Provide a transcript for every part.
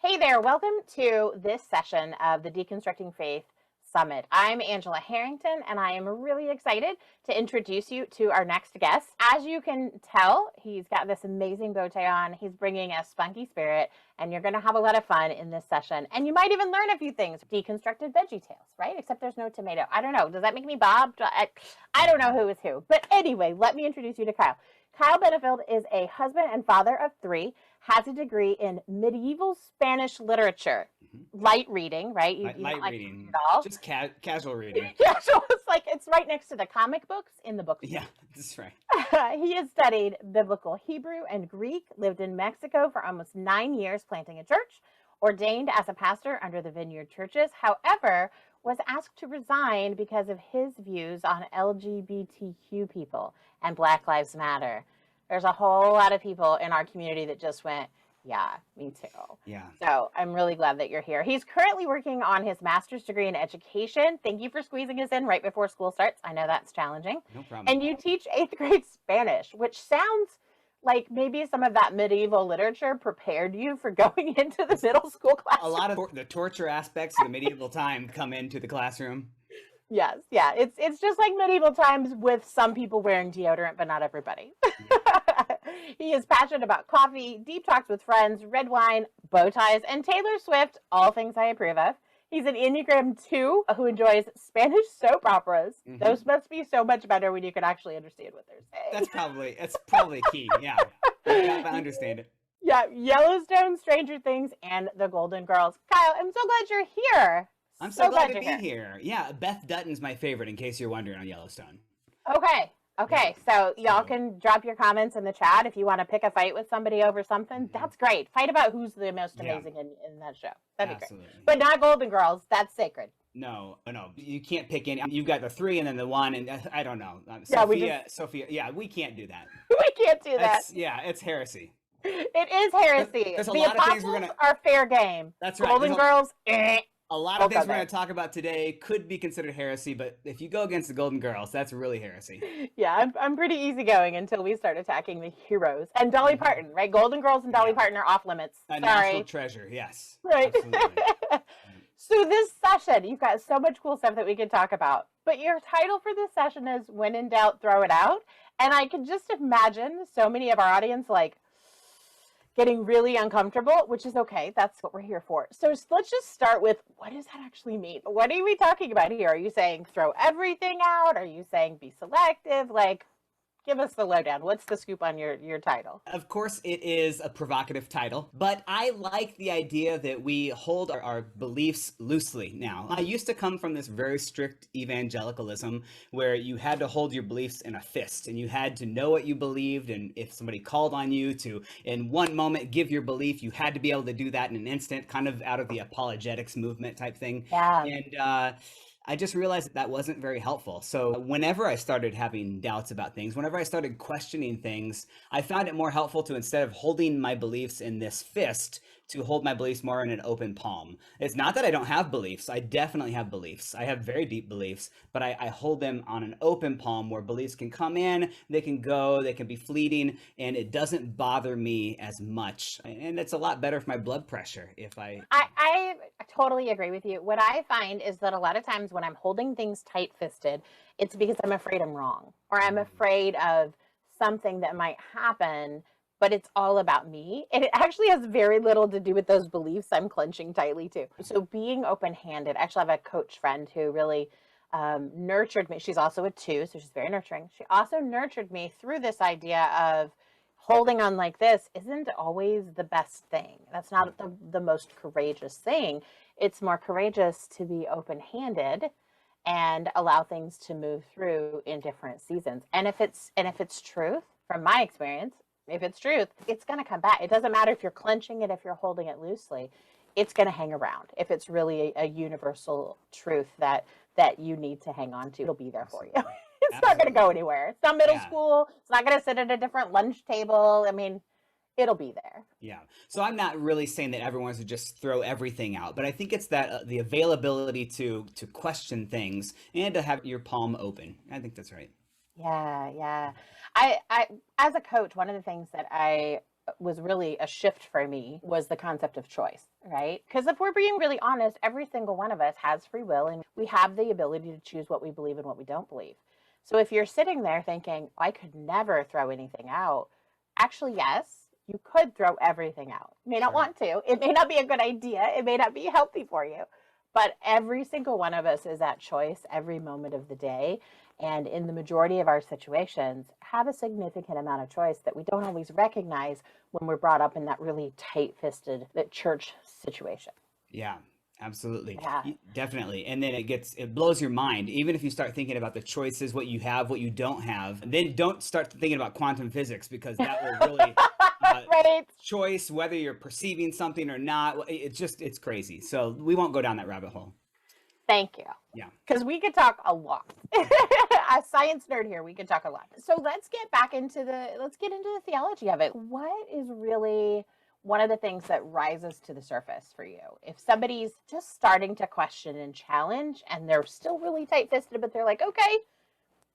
Hey there, welcome to this session of the Deconstructing Faith Summit. I'm Angela Herrington, and I am really excited to introduce you to our next guest. As you can tell, he's got this amazing bow tie on. He's bringing a spunky spirit, and you're going to have a lot of fun in this session. And you might even learn a few things. Deconstructed Veggie Tales, right? Except there's no tomato. I don't know. Does that make me Bob? I don't know who is who. But anyway, let me introduce you to Kyle. Kyle Benefield is a husband and father of three, has a degree in medieval Spanish literature. Light reading, right? You Light like reading, it all. just casual reading. Casual. It's right next to the comic books in the bookstore. Yeah, that's right. He has studied biblical Hebrew and Greek, lived in Mexico for almost 9 years, planting a church, ordained as a pastor under the Vineyard Churches. However, was asked to resign because of his views on LGBTQ people and Black Lives Matter. There's a whole lot of people in our community that just went, yeah, me too. Yeah. So I'm really glad that you're here. He's currently working on his master's degree in education. Thank you for squeezing us in right before school starts. I know that's challenging. No problem. And you teach 8th grade Spanish, which sounds like maybe some of that medieval literature prepared you for going into the middle school classroom. A lot of the torture aspects of the medieval time come into the classroom. Yes, yeah. It's just like medieval times with some people wearing deodorant, but not everybody. He is passionate about coffee, deep talks with friends, red wine, bow ties, and Taylor Swift, all things I approve of. He's an Enneagram 2 who enjoys Spanish soap operas. Mm-hmm. Those must be so much better when you can actually understand what they're saying. That's probably key, yeah. I understand it. Yeah, Yellowstone, Stranger Things, and The Golden Girls. Kyle, I'm so glad you're here. I'm so glad to be here. Yeah, Beth Dutton's my favorite, in case you're wondering, on Yellowstone. Okay, so y'all can drop your comments in the chat if you want to pick a fight with somebody over something. Mm-hmm. That's great. Fight about who's the most amazing in that show. That'd be great. But not Golden Girls. That's sacred. No. You can't pick any. You've got the 3 and then the 1, and I don't know. Sophia. Yeah, we can't do that. We can't do that. It's heresy. It is heresy. There's a the lot apostles of things are fair game. That's right. Golden Girls, A lot of things we're going to talk about today could be considered heresy, but if you go against the Golden Girls, that's really heresy. Yeah, I'm pretty eeasygoing until we start attacking the heroes. And Dolly Parton, right? Golden Girls and Dolly Parton are off limits. A national treasure, yes. Right. So this session, you've got so much cool stuff that we could talk about. But your title for this session is When in Doubt, Throw It Out. And I can just imagine so many of our audience getting really uncomfortable, which is okay. That's what we're here for. So let's just start with, what does that actually mean? What are we talking about here? Are you saying throw everything out? Are you saying be selective? Give us the lowdown. What's the scoop on your title? Of course, it is a provocative title, but I like the idea that we hold our beliefs loosely now. I used to come from this very strict evangelicalism where you had to hold your beliefs in a fist and you had to know what you believed. And if somebody called on you to, in one moment, give your belief, you had to be able to do that in an instant, kind of out of the apologetics movement type thing. Yeah. And, I just realized that wasn't very helpful. So whenever I started having doubts about things, whenever I started questioning things, I found it more helpful to, instead of holding my beliefs in this fist, to hold my beliefs more in an open palm. It's not that I don't have beliefs. I definitely have beliefs. I have very deep beliefs, but I hold them on an open palm where beliefs can come in, they can go, they can be fleeting, and it doesn't bother me as much. And it's a lot better for my blood pressure if I totally agree with you. What I find is that a lot of times when I'm holding things tight-fisted, it's because I'm afraid I'm wrong, or I'm afraid of something that might happen, but it's all about me. And it actually has very little to do with those beliefs I'm clenching tightly to. So being open-handed, actually I have a coach friend who really nurtured me. She's also a 2, so she's very nurturing. She also nurtured me through this idea of holding on like this isn't always the best thing. That's not the most courageous thing. It's more courageous to be open-handed and allow things to move through in different seasons. And if it's truth, from my experience, if it's truth, it's going to come back. It doesn't matter if you're clenching it, if you're holding it loosely, it's going to hang around. If it's really a universal truth that you need to hang on to, it'll be there for you. It's not going to go anywhere. It's not middle school. It's not going to sit at a different lunch table. I mean, it'll be there. Yeah. So I'm not really saying that everyone should just throw everything out, but I think it's that the availability to question things and to have your palm open. I think that's right. Yeah. I as a coach, one of the things that I was really a shift for me was the concept of choice, right? Because if we're being really honest, every single one of us has free will and we have the ability to choose what we believe and what we don't believe. So if you're sitting there thinking, I could never throw anything out, actually, yes, you could throw everything out. You may not Sure. want to. It may not be a good idea. It may not be healthy for you. But every single one of us is at choice every moment of the day. And in the majority of our situations, have a significant amount of choice that we don't always recognize when we're brought up in that really tight-fisted that church situation. Yeah, absolutely. Yeah. Definitely. And then it blows your mind. Even if you start thinking about the choices, what you have, what you don't have, then don't start thinking about quantum physics because that will really Right. choice whether you're perceiving something or not. It's crazy. So we won't go down that rabbit hole. Thank you. Yeah. Because we could talk a lot. A science nerd here, we could talk a lot. So let's get into the theology of it. What is really one of the things that rises to the surface for you? If somebody's just starting to question and challenge and they're still really tight-fisted, but they're like, okay,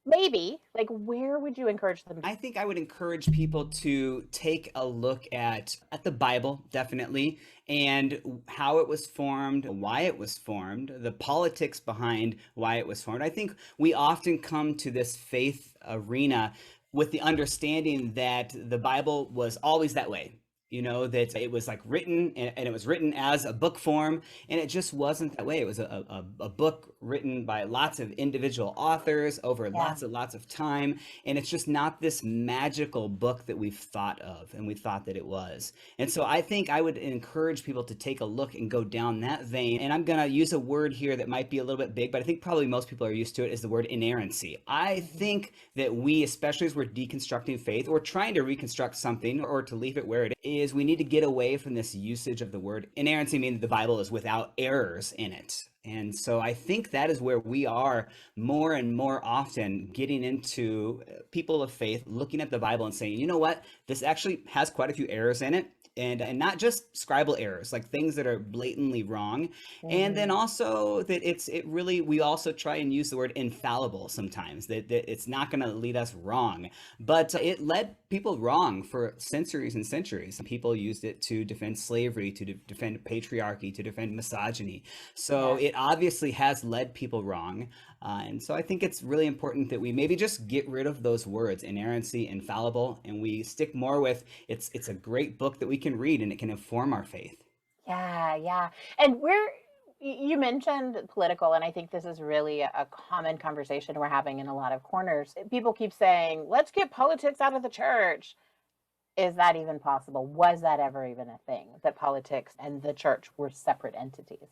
maybe, like, where would you encourage them? I think I would encourage people to take a look at the Bible, definitely, and how it was formed, why it was formed, the politics behind why it was formed. I think we often come to this faith arena with the understanding that the Bible was always that way. That it was like written and it was written as a book form, and it just wasn't that way. It was a book written by lots of individual authors over lots of time, and it's just not this magical book that we've thought of and we thought that it was. And so I think I would encourage people to take a look and go down that vein. And I'm going to use a word here that might be a little bit big, but I think probably most people are used to it, is the word inerrancy. I think that we, especially as we're deconstructing faith or trying to reconstruct something or to leave it where it is, we need to get away from this usage of the word inerrancy, meaning the Bible is without errors in it. And so I think that is where we are more and more often getting into people of faith, looking at the Bible and saying, you know what, this actually has quite a few errors in it. And not just scribal errors, like things that are blatantly wrong. And then also that we also try and use the word infallible sometimes, that it's not going to lead us wrong. But it led people wrong for centuries and centuries. People used it to defend slavery, to defend patriarchy, to defend misogyny. So it obviously has led people wrong. And so I think it's really important that we maybe just get rid of those words, inerrancy, infallible, and we stick more with it's a great book that we can read and it can inform our faith. Yeah. And you mentioned political, and I think this is really a common conversation we're having in a lot of corners. People keep saying, let's get politics out of the church. Is that even possible? Was that ever even a thing, that politics and the church were separate entities?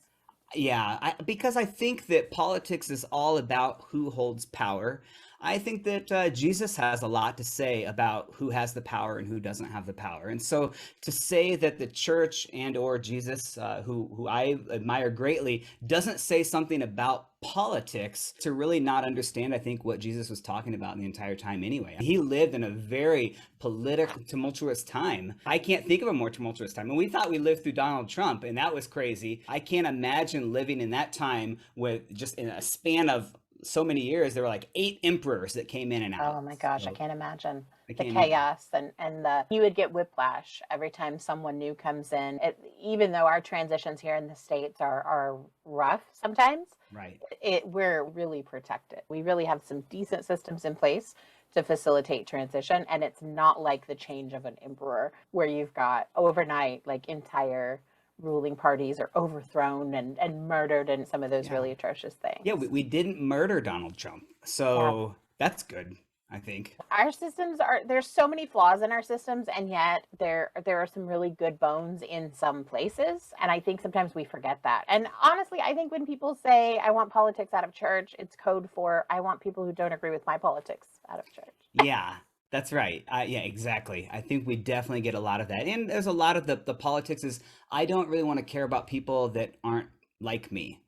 Yeah, because I think that politics is all about who holds power. I think that Jesus has a lot to say about who has the power and who doesn't have the power. And so to say that the church and or Jesus, who I admire greatly, doesn't say something about politics, to really not understand, I think, what Jesus was talking about the entire time anyway. He lived in a very political, tumultuous time. I can't think of a more tumultuous time. And we thought we lived through Donald Trump, and that was crazy. I can't imagine living in that time with just in a span of so many years. There were like 8 emperors that came in and out. Oh my gosh, So I can't imagine I the can't chaos and you would get whiplash every time someone new comes in. Even though our transitions here in the States are rough sometimes, right. we're really protected. We really have some decent systems in place to facilitate transition, and it's not like the change of an emperor where you've got overnight like entire ruling parties are overthrown and murdered and some of those really atrocious things. Yeah, we didn't murder Donald Trump. So that's good, I think. Our systems there's so many flaws in our systems, and yet there are some really good bones in some places. And I think sometimes we forget that. And honestly, I think when people say, I want politics out of church, it's code for, I want people who don't agree with my politics out of church. Yeah, that's right. Yeah, exactly. I think we definitely get a lot of that. And there's a lot of the politics is, I don't really want to care about people that aren't like me.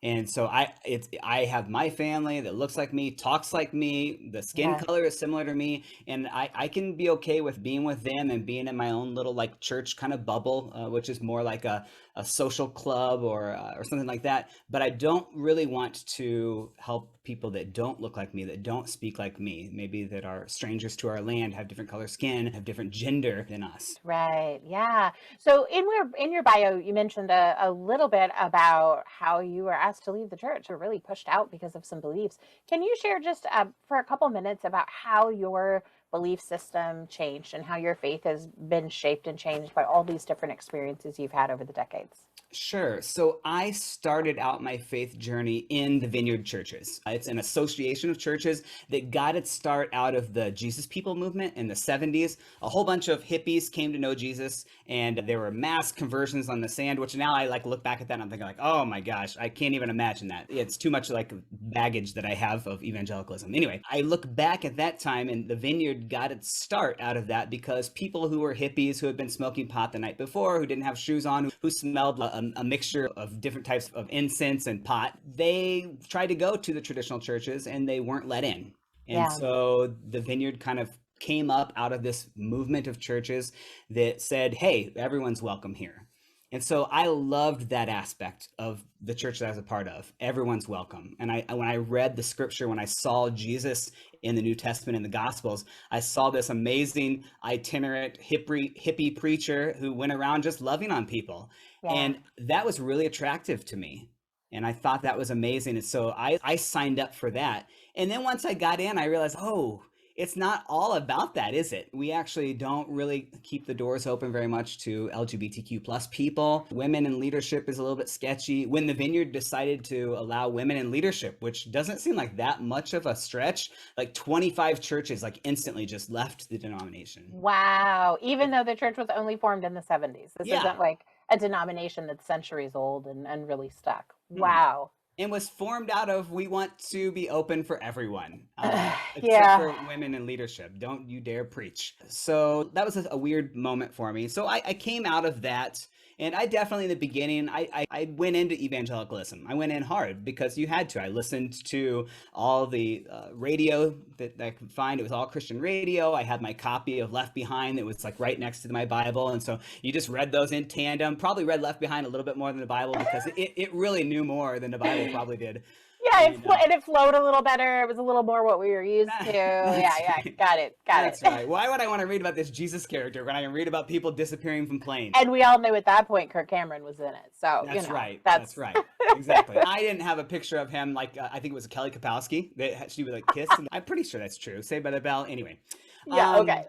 And so I have my family that looks like me, talks like me, the skin Yeah. color is similar to me, and I can be okay with being with them and being in my own little like church kind of bubble, which is more like a social club or something like that. But I don't really want to help people that don't look like me, that don't speak like me, maybe that are strangers to our land, have different color skin, have different gender than us. Right. Yeah. So in your bio, you mentioned a little bit about how you were asked to leave the church or really pushed out because of some beliefs. Can you share just for a couple minutes about how your belief system changed and how your faith has been shaped and changed by all these different experiences you've had over the decades? Sure. So I started out my faith journey in the Vineyard churches. It's an association of churches that got its start out of the Jesus People movement in the 70s. A whole bunch of hippies came to know Jesus, and there were mass conversions on the sand, which now I like look back at that and I'm thinking like, oh my gosh, I can't even imagine that. It's too much like baggage that I have of evangelicalism. Anyway, I look back at that time and the Vineyard got its start out of that because people who were hippies who had been smoking pot the night before, who didn't have shoes on, who smelled a mixture of different types of incense and pot, they tried to go to the traditional churches and they weren't let in. And Yeah. so the Vineyard kind of came up out of this movement of churches that said, hey, everyone's welcome here. And so I loved that aspect of the church that I was a part of. Everyone's welcome. And when I read the scripture, when I saw Jesus in the New Testament and the Gospels, I saw this amazing itinerant hippie preacher who went around just loving on people. Yeah. And that was really attractive to me. And I thought that was amazing. And so I signed up for that. And then once I got in, I realized, oh, it's not all about that, is it? We actually don't really keep the doors open very much to LGBTQ plus people. Women in leadership is a little bit sketchy. When the Vineyard decided to allow women in leadership, which doesn't seem like that much of a stretch, like 25 churches like instantly just left the denomination. Wow. Even though the church was only formed in the 70s. This Yeah. isn't like a denomination that's centuries old and really stuck. Hmm. Wow. And was formed out of, we want to be open for everyone, except Yeah. for women in leadership. Don't you dare preach. So that was a weird moment for me. So I came out of that. And I definitely, in the beginning, I went into evangelicalism. I went in hard because you had to. I listened to all the radio that I could find. It was all Christian radio. I had my copy of Left Behind that was like right next to my Bible. And so you just read those in tandem. Probably read Left Behind a little bit more than the Bible because it really knew more than the Bible probably did. Yeah, And, and it flowed a little better. It was a little more what we were used to. Yeah, right. got it. That's right. Why would I want to read about this Jesus character when I can read about people disappearing from planes? And we all knew at that point Kirk Cameron was in it. So, That's right. That's That's right. Exactly. I didn't have a picture of him like I think it was Kelly Kapowski that she would like kiss. I'm pretty sure that's true. Saved by the Bell. Anyway. Yeah, okay.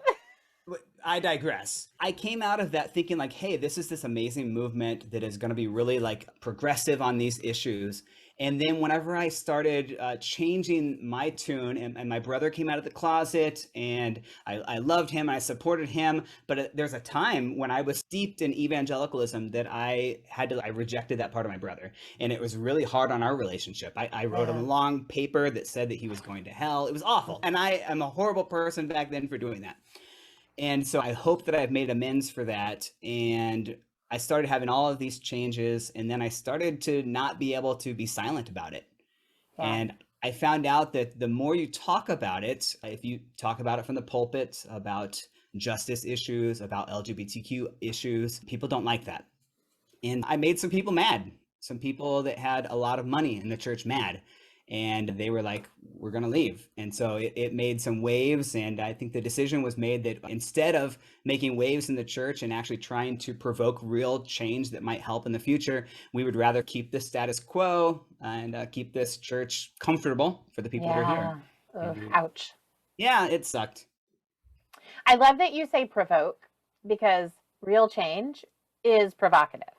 I digress. I came out of that thinking like, hey, this is this amazing movement that is going to be really like progressive on these issues. And then whenever I started changing my tune and my brother came out of the closet and I loved him, I supported him. But there's a time when I was steeped in evangelicalism that I rejected that part of my brother. And it was really hard on our relationship. I wrote a long paper that said that he was going to hell. It was awful. And I am a horrible person back then for doing that. And so I hope that I've made amends for that. And I started having all of these changes. And then I started to not be able to be silent about it. Yeah. And I found out that the more you talk about it, if you talk about it from the pulpit, about justice issues, about LGBTQ issues, people don't like that. And I made some people mad, some people that had a lot of money in the church mad. And they were like, we're going to leave. And so it made some waves. And I think the decision was made that instead of making waves in the church and actually trying to provoke real change that might help in the future, we would rather keep the status quo and keep this church comfortable for the people that are here. Ugh, ouch. Yeah, it sucked. I love that you say provoke because real change is provocative.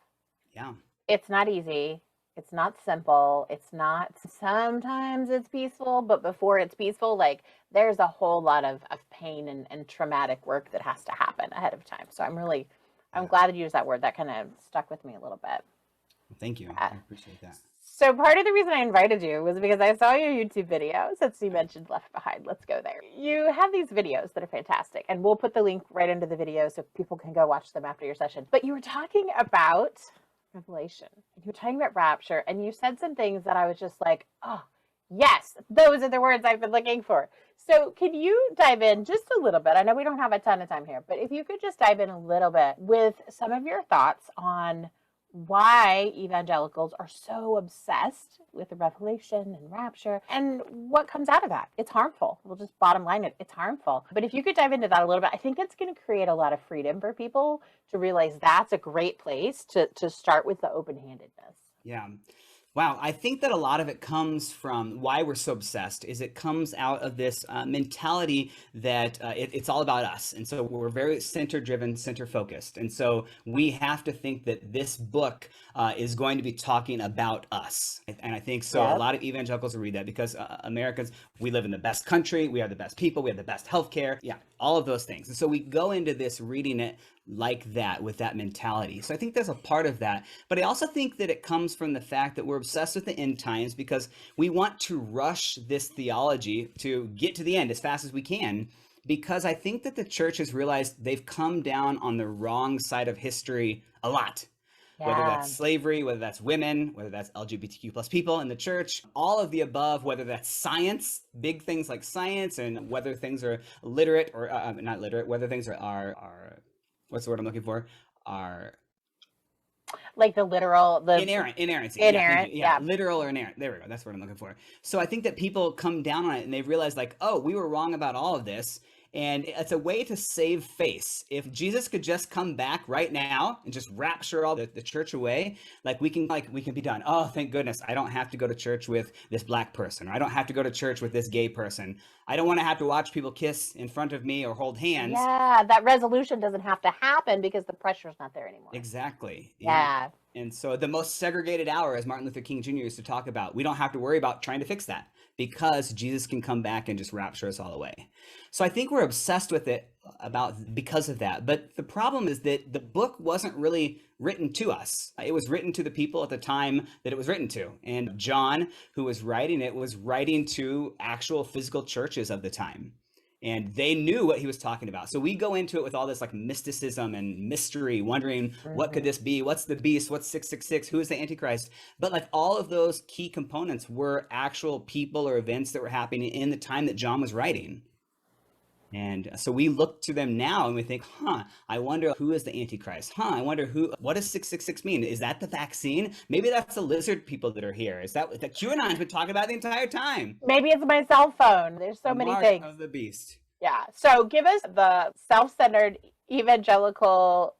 Yeah. It's not easy. It's not simple. It's not, sometimes it's peaceful, but before it's peaceful, like there's a whole lot of pain and traumatic work that has to happen ahead of time. So I'm glad that you used that word. That kind of stuck with me a little bit. Thank you. I appreciate that. So part of the reason I invited you was because I saw your YouTube video, since you mentioned Left Behind. Let's go there. You have these videos that are fantastic, and we'll put the link right into the video so people can go watch them after your session. But you were talking about, Revelation. You were talking about rapture, and you said some things that I was just like, oh, yes, those are the words I've been looking for. So, can you dive in just a little bit? I know we don't have a ton of time here, but if you could just dive in a little bit with some of your thoughts on why evangelicals are so obsessed with the revelation and rapture and what comes out of that. It's harmful. We'll just bottom line it. It's harmful. But if you could dive into that a little bit, I think it's going to create a lot of freedom for people to realize that's a great place to start with the open-handedness. Yeah. Wow, I think that a lot of it comes from why we're so obsessed is it comes out of this mentality that it's all about us. And so we're very center-driven, center-focused. And so we have to think that this book is going to be talking about us. And I think so. Yep. A lot of evangelicals will read that because Americans, we live in the best country. We have the best people. We have the best healthcare. Yeah, all of those things. And so we go into this reading it like that with that mentality. So I think there's a part of that, but I also think that it comes from the fact that we're obsessed with the end times because we want to rush this theology to get to the end as fast as we can, because I think that the church has realized they've come down on the wrong side of history a lot. Yeah. Whether that's slavery, whether that's women, whether that's LGBTQ plus people in the church, all of the above, whether that's science, big things like science, and whether things are literate or not literate, whether things are what's the word I'm looking for? Are like the literal, the inerrancy. Inerrant, Yeah, literal or inerrant. There we go. That's what I'm looking for. So I think that people come down on it and they realize like, oh, we were wrong about all of this. And it's a way to save face. If Jesus could just come back right now and just rapture all the church away, we can be done. Oh, thank goodness. I don't have to go to church with this black person, or I don't have to go to church with this gay person. I don't want to have to watch people kiss in front of me or hold hands. Yeah, that resolution doesn't have to happen because the pressure's not there anymore. Exactly. Yeah. And so the most segregated hour, as Martin Luther King Jr. used to talk about, we don't have to worry about trying to fix that because Jesus can come back and just rapture us all away. So I think we're obsessed with it because of that. But the problem is that the book wasn't really written to us. It was written to the people at the time that it was written to. And John, who was writing it, was writing to actual physical churches of the time. And they knew what he was talking about. So we go into it with all this like mysticism and mystery, wondering what could this be? What's the beast? What's 666? Who is the Antichrist? But like all of those key components were actual people or events that were happening in the time that John was writing. And so we look to them now and we think, I wonder who is the Antichrist? I wonder what does 666 mean? Is that the vaccine? Maybe that's the lizard people that are here. Is that what the QAnon's been talking about the entire time? Maybe it's my cell phone. There's so many things. Of the beast. Yeah. So give us the self-centered evangelical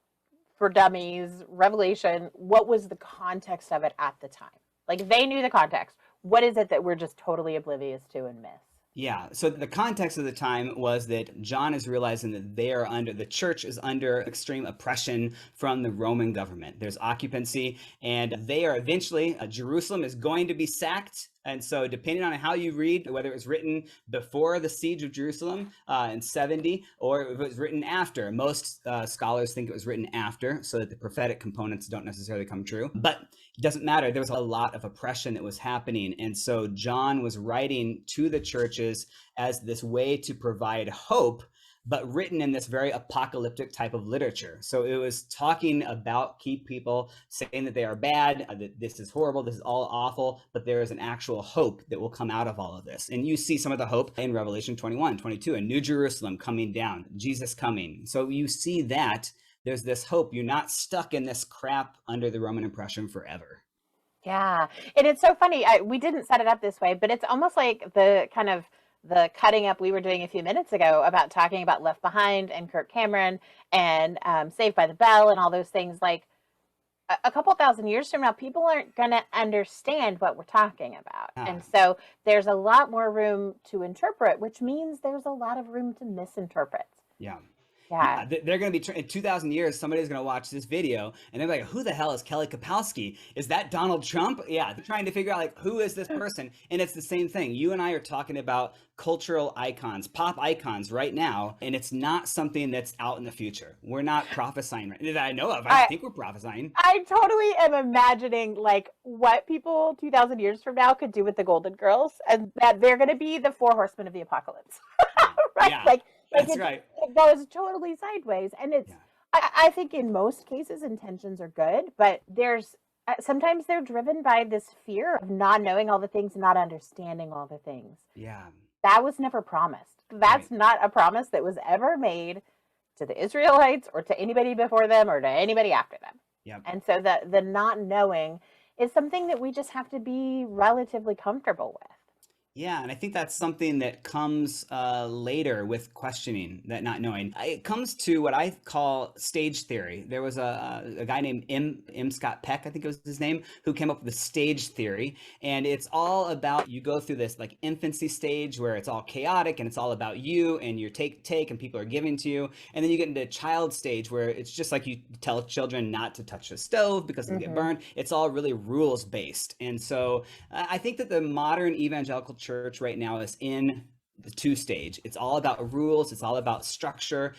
for dummies revelation. What was the context of it at the time? Like they knew the context. What is it that we're just totally oblivious to and miss? Yeah, so the context of the time was that John is realizing that the church is under extreme oppression from the Roman government. There's occupancy, and they are eventually, Jerusalem is going to be sacked. And so depending on how you read, whether it was written before the siege of Jerusalem in 70, or if it was written after, most scholars think it was written after, so that the prophetic components don't necessarily come true. But it doesn't matter. There was a lot of oppression that was happening. And so John was writing to the churches as this way to provide hope, but written in this very apocalyptic type of literature. So it was talking about key people, saying that they are bad, that this is horrible, this is all awful, but there is an actual hope that will come out of all of this. And you see some of the hope in Revelation 21, 22, a New Jerusalem coming down, Jesus coming. So you see that there's this hope. You're not stuck in this crap under the Roman oppression forever. Yeah. And it's so funny. We didn't set it up this way, but it's almost like the kind of the cutting up we were doing a few minutes ago about talking about Left Behind and Kirk Cameron and Saved by the Bell and all those things. Like a couple thousand years from now, people aren't going to understand what we're talking about. And so there's a lot more room to interpret, which means there's a lot of room to misinterpret. Yeah. Yeah. They're going to be, in 2,000 years, somebody's going to watch this video and they're like, who the hell is Kelly Kapowski? Is that Donald Trump? Yeah. They're trying to figure out like, who is this person? And it's the same thing. You and I are talking about cultural icons, pop icons right now. And it's not something that's out in the future. We're not prophesying that I know of. I think we're prophesying. I totally am imagining like what people 2,000 years from now could do with the Golden Girls, and that they're going to be the 4 horsemen of the apocalypse. Right? Yeah. That's right. It goes totally sideways. And it's, I think in most cases, intentions are good, but there's sometimes they're driven by this fear of not knowing all the things, not understanding all the things. Yeah. That was never promised. Right. That's not a promise that was ever made to the Israelites or to anybody before them or to anybody after them. Yep. And so the not knowing is something that we just have to be relatively comfortable with. Yeah, and I think that's something that comes later with questioning, that not knowing. It comes to what I call stage theory. There was a guy named M. Scott Peck, I think it was his name, who came up with the stage theory. And it's all about, you go through this like infancy stage where it's all chaotic and it's all about you and your take and people are giving to you. And then you get into child stage where it's just like you tell children not to touch the stove because they get burned. It's all really rules based. And so I think that the modern evangelical church right now is in the two stage. It's all about rules. It's all about structure.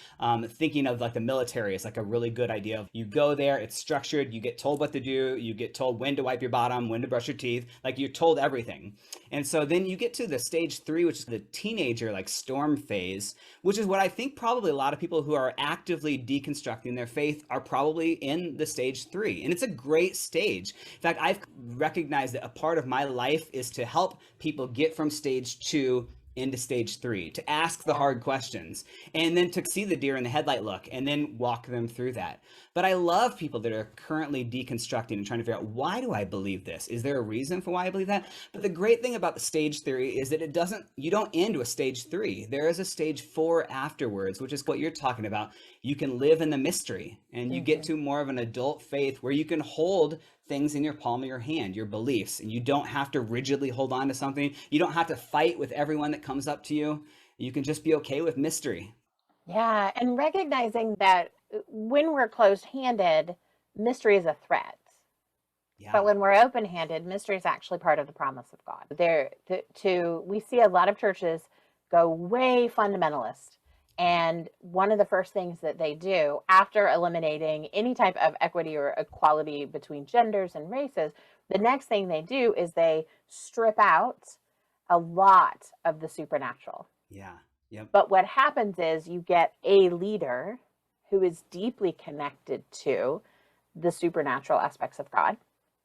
Thinking of like the military is like a really good idea. You go there, it's structured. You get told what to do. You get told when to wipe your bottom, when to brush your teeth. Like you're told everything. And so then you get to the stage 3, which is the teenager like storm phase, which is what I think probably a lot of people who are actively deconstructing their faith are probably in the stage 3. And it's a great stage. In fact, I've recognized that a part of my life is to help people get from stage 2 into stage 3, to ask the hard questions, and then to see the deer in the headlight look, and then walk them through that. But I love people that are currently deconstructing and trying to figure out, why do I believe this? Is there a reason for why I believe that? But the great thing about the stage theory is that you don't end with stage 3. There is a stage 4 afterwards, which is what you're talking about. You can live in the mystery, and you get to more of an adult faith where you can hold things in your palm of your hand, your beliefs, and you don't have to rigidly hold on to something. You don't have to fight with everyone that comes up to you. You can just be okay with mystery. Yeah, and recognizing that when we're closed-handed, mystery is a threat. Yeah. But when we're open-handed, mystery is actually part of the promise of God. We see a lot of churches go way fundamentalist. And one of the first things that they do after eliminating any type of equity or equality between genders and races, the next thing they do is they strip out a lot of the supernatural. Yeah. Yep. But what happens is you get a leader who is deeply connected to the supernatural aspects of God,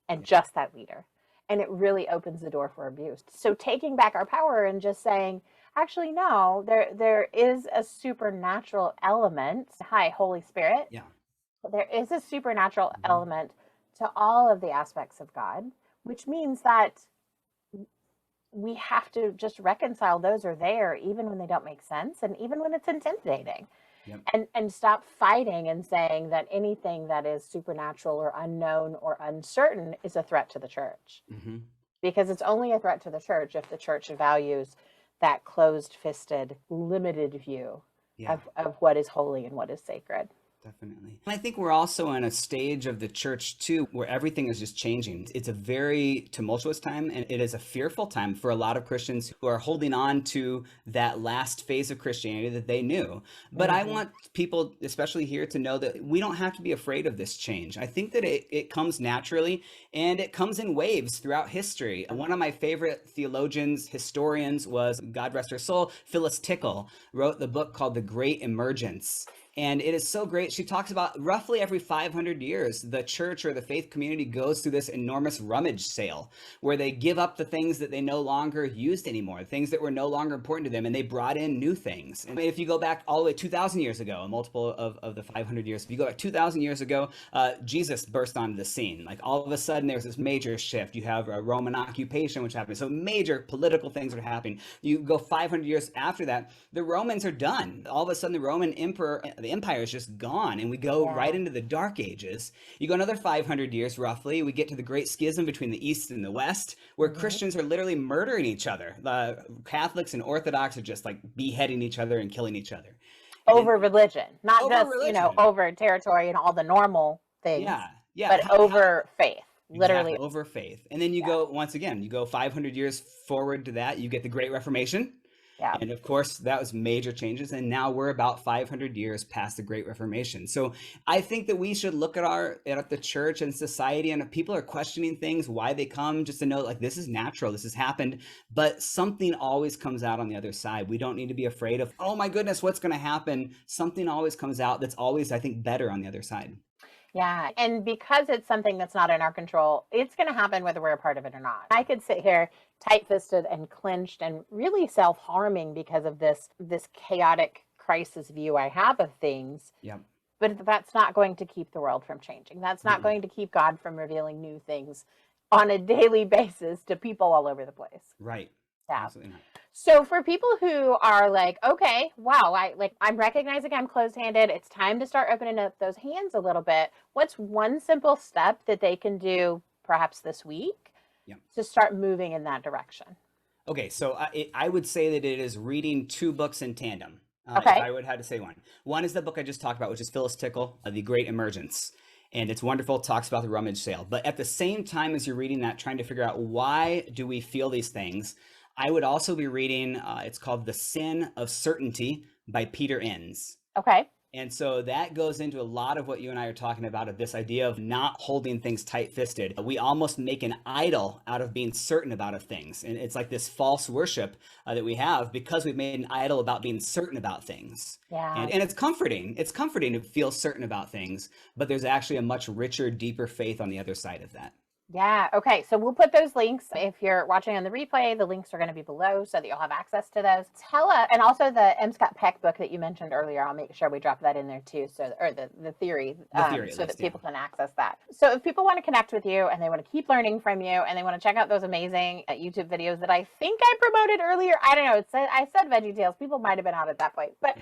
and just that leader. And it really opens the door for abuse. So taking back our power and just saying, actually, no, there is a supernatural element. Hi, Holy Spirit. Yeah. There is a supernatural element to all of the aspects of God, which means that we have to just reconcile those are there even when they don't make sense and even when it's intimidating. Yep. And stop fighting and saying that anything that is supernatural or unknown or uncertain is a threat to the church. Because it's only a threat to the church if the church values that closed-fisted, limited view of what is holy and what is sacred. Definitely. And I think we're also in a stage of the church too, where everything is just changing. It's a very tumultuous time, and it is a fearful time for a lot of Christians who are holding on to that last phase of Christianity that they knew. But I want people, especially here, to know that we don't have to be afraid of this change. I think that it comes naturally, and it comes in waves throughout history. One of my favorite theologians, historians was, God rest her soul, Phyllis Tickle, wrote the book called The Great Emergence. And it is so great. She talks about roughly every 500 years, the church or the faith community goes through this enormous rummage sale where they give up the things that they no longer used anymore, things that were no longer important to them, and they brought in new things. And if you go back all the way 2,000 years ago, a multiple of the 500 years, if you go back 2,000 years ago, Jesus burst onto the scene. Like all of a sudden, there's this major shift. You have a Roman occupation, which happened. So major political things are happening. You go 500 years after that, the Romans are done. All of a sudden, the Roman emperor, the empire is just gone, and we go right into the Dark Ages. You go another 500 years roughly, we get to the Great Schism between the East and the West, where Christians are literally murdering each other. Catholics and Orthodox are just like beheading each other and killing each other. Over religion, not over just, religion. Over territory and all the normal things, but over faith. Literally. Exactly, over faith. And then you go, once again, you go 500 years forward to that, you get the Great Reformation. Yeah. And of course, that was major changes. And now we're about 500 years past the Great Reformation. So I think that we should look at the church and society, and if people are questioning things, why they come, just to know like this is natural, this has happened, but something always comes out on the other side. We don't need to be afraid of, oh my goodness, what's going to happen? Something always comes out that's always, I think, better on the other side. Yeah. And because it's something that's not in our control, it's going to happen whether we're a part of it or not. I could sit here tight fisted and clenched and really self harming because of this chaotic crisis view I have of things. Yep. But that's not going to keep the world from changing. That's not Mm-mm. going to keep God from revealing new things on a daily basis to people all over the place. Right. Yeah. Absolutely not. So for people who are like, okay, wow, I'm recognizing I'm closed-handed. It's time to start opening up those hands a little bit. What's one simple step that they can do perhaps this week Yep. to start moving in that direction? Okay, so I would say that it is reading two books in tandem. Okay. If I would have to say one. One is the book I just talked about, which is Phyllis Tickle, The Great Emergence. And it's wonderful. It talks about the rummage sale. But at the same time as you're reading that, trying to figure out why do we feel these things, I would also be reading, it's called The Sin of Certainty by Peter Enns. Okay. And so that goes into a lot of what you and I are talking about, of this idea of not holding things tight-fisted. We almost make an idol out of being certain about things. And it's like this false worship that we have because we've made an idol about being certain about things. Yeah. And it's comforting. It's comforting to feel certain about things, but there's actually a much richer, deeper faith on the other side of that. Yeah. Okay. So we'll put those links. If you're watching on the replay, the links are going to be below so that you'll have access to those. Tell us, and also the M. Scott Peck book that you mentioned earlier, I'll make sure we drop that in there too. So, or the theory, so list, that people can access that. So if people want to connect with you and they want to keep learning from you and they want to check out those amazing YouTube videos that I think I promoted earlier, I don't know. I said Veggie Tales. People might have been out at that point, but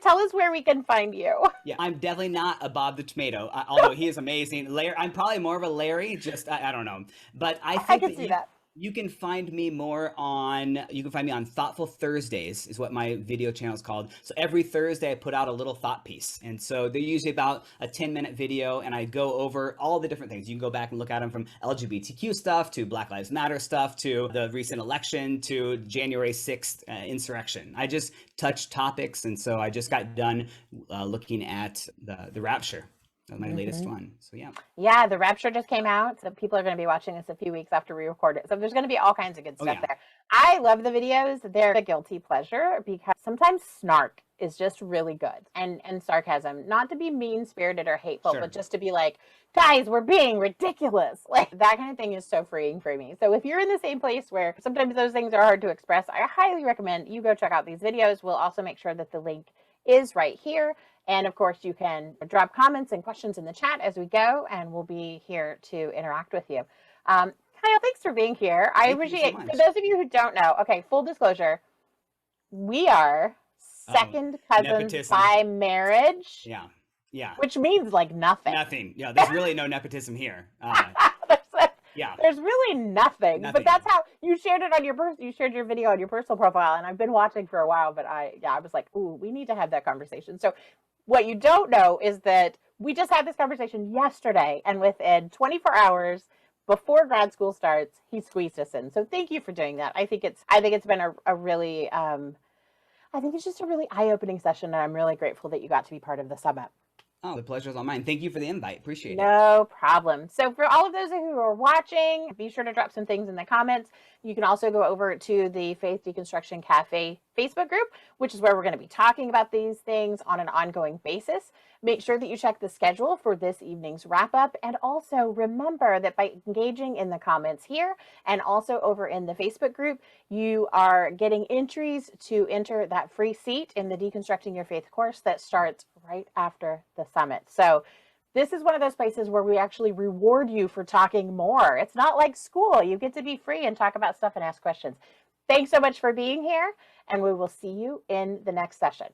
tell us where we can find you. Yeah, I'm definitely not a Bob the Tomato, although he is amazing. Larry, I'm probably more of a Larry. Just I don't know, but I think I can see that. You can find me more on. You can find me on Thoughtful Thursdays, is what my video channel is called. So every Thursday I put out a little thought piece, and so they're usually about a 10-minute video, and I go over all the different things. You can go back and look at them, from LGBTQ stuff to Black Lives Matter stuff to the recent election to January 6th insurrection. I just touch topics, and so I just got done looking at the rapture. My latest one. So yeah. Yeah, the Rapture just came out. So people are going to be watching this a few weeks after we record it. So there's going to be all kinds of good stuff there. I love the videos. They're a guilty pleasure because sometimes snark is just really good. And sarcasm, not to be mean-spirited or hateful, but just to be like, guys, we're being ridiculous. Like that kind of thing is so freeing for me. So if you're in the same place where sometimes those things are hard to express, I highly recommend you go check out these videos. We'll also make sure that the link is right here. And of course, you can drop comments and questions in the chat as we go, and we'll be here to interact with you. Kyle, thanks for being here. I appreciate it. For those of you who don't know, okay, full disclosure, we are second cousins by marriage. Yeah. Yeah. Which means like nothing. Nothing. Yeah, there's really no nepotism here. There's really nothing. But that's how you shared it on you shared your video on your personal profile, and I've been watching for a while, but I was like, ooh, we need to have that conversation. So what you don't know is that we just had this conversation yesterday, and within 24 hours before grad school starts, he squeezed us in. So thank you for doing that. I think it's been a really I think it's just a really eye-opening session, and I'm really grateful that you got to be part of the summit. Oh, the pleasure is all mine. Thank you for the invite. Appreciate it. No problem. So for all of those who are watching, be sure to drop some things in the comments. You can also go over to the Faith Deconstruction Café Facebook group, which is where we're going to be talking about these things on an ongoing basis. Make sure that you check the schedule for this evening's wrap up. And also remember that by engaging in the comments here and also over in the Facebook group, you are getting entries to enter that free seat in the Deconstructing Your Faith course that starts right after the summit. So this is one of those places where we actually reward you for talking more. It's not like school. You get to be free and talk about stuff and ask questions. Thanks so much for being here, and we will see you in the next session.